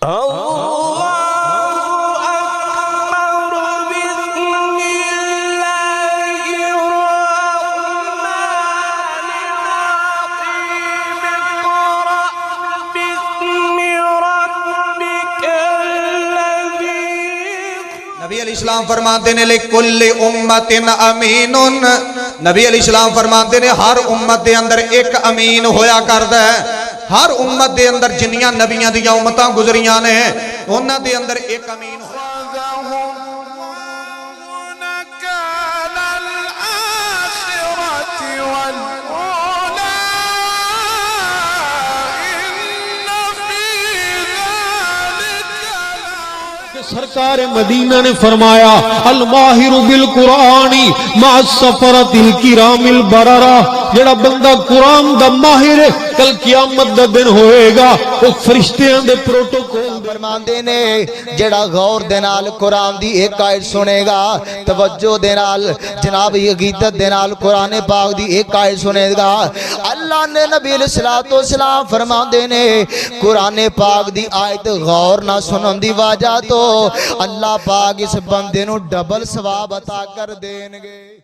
नबी अलैहिस्सलाम फरमाते ने लिकुल्लि उम्मतिन अमीनुन, नबी अलैहिस्सलाम फरमाते ने हर उम्मत के अंदर एक अमीन होया करदा है। हर उम्मत के अंदर जिन्नियां नबियां दी उम्मतां गुजरियां ने उन्हां दे अंदर एक अमीन सरकार मदीना ने फरमाया अल माहिरु बिल कुरानी मा सफरतिल किरामिल बरारा, जेड़ा बंदा कुरान दा माहिर है कल क़यामत दा दिन होएगा वो फरिश्तियां दे प्रोटोकॉल फरमांदे ने जेड़ा गौर दे नाल कुरान दी एक आयत सुनेगा, तवज्जो दे नाल जनाब हकीकत दे नाल कुरान पाक दी एक आयत सुनेगा, अल्लाह ने नबी अलैहिस्सलातु वस्सलाम फरमांदे ने कुरान पाक दी आयत गौर ना सुनन दी वजह तो अल्लाह पाक इस बंदे नूं डबल सवाब अता कर देणगे।